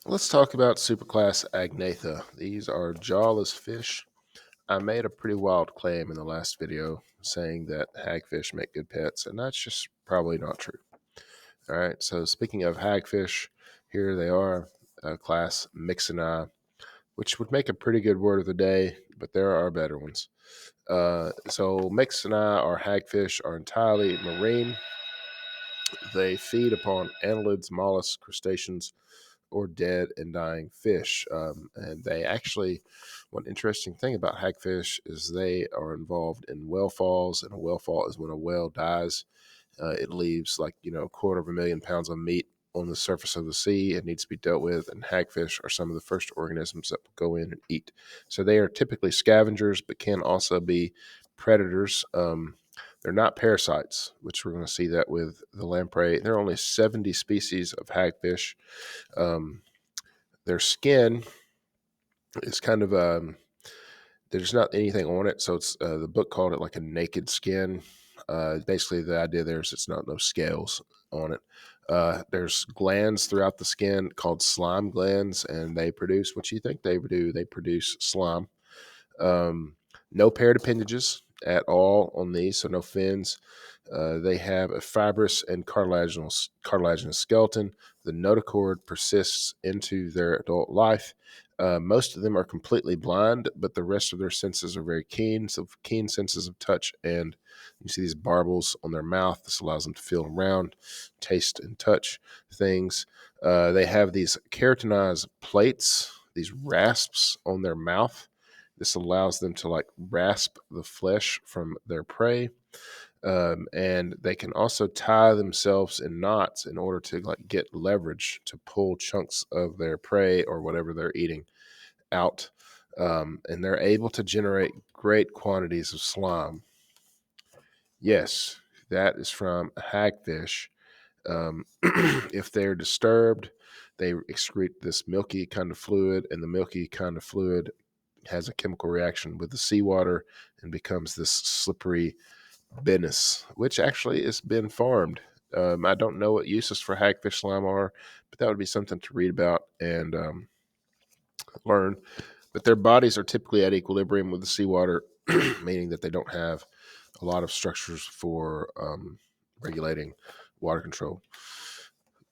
Let's talk about Superclass Agnatha. These are jawless fish. I made a pretty wild claim in the last video saying that hagfish make good pets, and that's just probably not true. All right, so speaking of hagfish, here they are, class Mixini, which would make a pretty good word of the day, but there are better ones. So Mixini or hagfish are entirely marine. They feed upon annelids, mollusks, crustaceans, or dead and dying fish. And they actually, one interesting thing about hagfish is they are involved in whale falls, and a whale fall is when a whale dies. It leaves a quarter of a million pounds of meat on the surface of the sea. It needs to be dealt with, and hagfish are some of the first organisms that will go in and eat. So they are typically scavengers, but can also be predators. They're not parasites, which we're going to see that with the lamprey. There are only 70 species of hagfish. Um, their skin is kind of there's not anything on it, so it's the book called it like a naked skin. Basically, the idea there is it's not no scales on it. There's glands throughout the skin called slime glands, and they produce what you think they do. They produce slime. No paired appendages at all on these, so no fins. They have a fibrous and cartilaginous skeleton. The notochord persists into their adult life. Most of them are completely blind, but the rest of their senses are very keen. So keen senses of touch, and you see these barbels on their mouth. This allows them to feel around, taste, and touch things. They have these keratinized plates, these rasps on their mouth. This allows them to rasp the flesh from their prey. And they can also tie themselves in knots in order to get leverage to pull chunks of their prey or whatever they're eating out. And they're able to generate great quantities of slime. Yes, that is from hagfish. If they're disturbed, they excrete this milky kind of fluid, and the milky kind of fluid has a chemical reaction with the seawater and becomes this slippery business, which actually has been farmed. I don't know what uses for hagfish slime are, but that would be something to read about and learn. But their bodies are typically at equilibrium with the seawater, meaning that they don't have a lot of structures for regulating water control.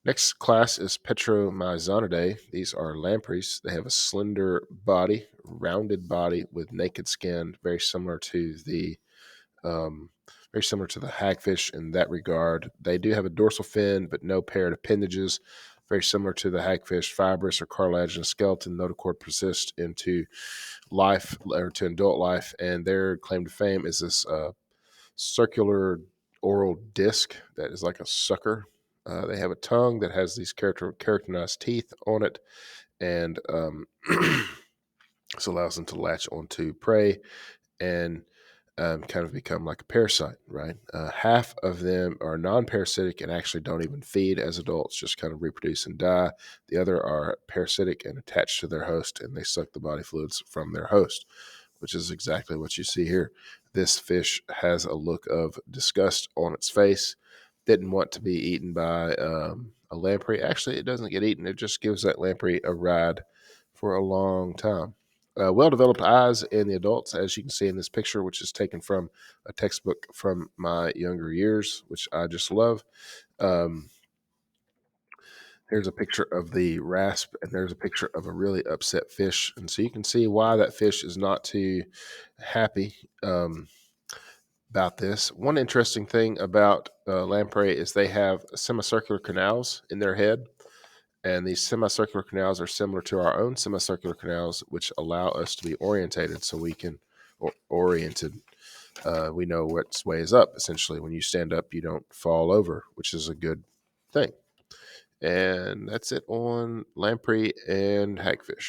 Next class is Petromyzonidae. These are lampreys. They have a slender body, rounded body with naked skin, very similar to the hagfish in that regard. They do have a dorsal fin, but no paired appendages. Very similar to the hagfish, fibrous or cartilaginous skeleton. Notochord persists into life or to adult life, and their claim to fame is this circular oral disc that is like a sucker. They have a tongue that has these keratinized teeth on it, and this allows them to latch onto prey and kind of become like a parasite, right? Half of them are non-parasitic and actually don't even feed as adults, just kind of reproduce and die. The other are parasitic and attached to their host, and they suck the body fluids from their host, which is exactly what you see here. This fish has a look of disgust on its face. Didn't want to be eaten by a lamprey. Actually, it doesn't get eaten. It just gives that lamprey a ride for a long time. Well-developed eyes in the adults, as you can see in this picture, which is taken from a textbook from my younger years, which I just love. Here's a picture of the rasp, and there's a picture of a really upset fish. And so you can see why that fish is not too happy about this. One interesting thing about lamprey is they have semicircular canals in their head. And these semicircular canals are similar to our own semicircular canals, which allow us to be orientated so we can, oriented. We know which way is up, essentially. When you stand up, you don't fall over, which is a good thing. And that's it on lamprey and hagfish.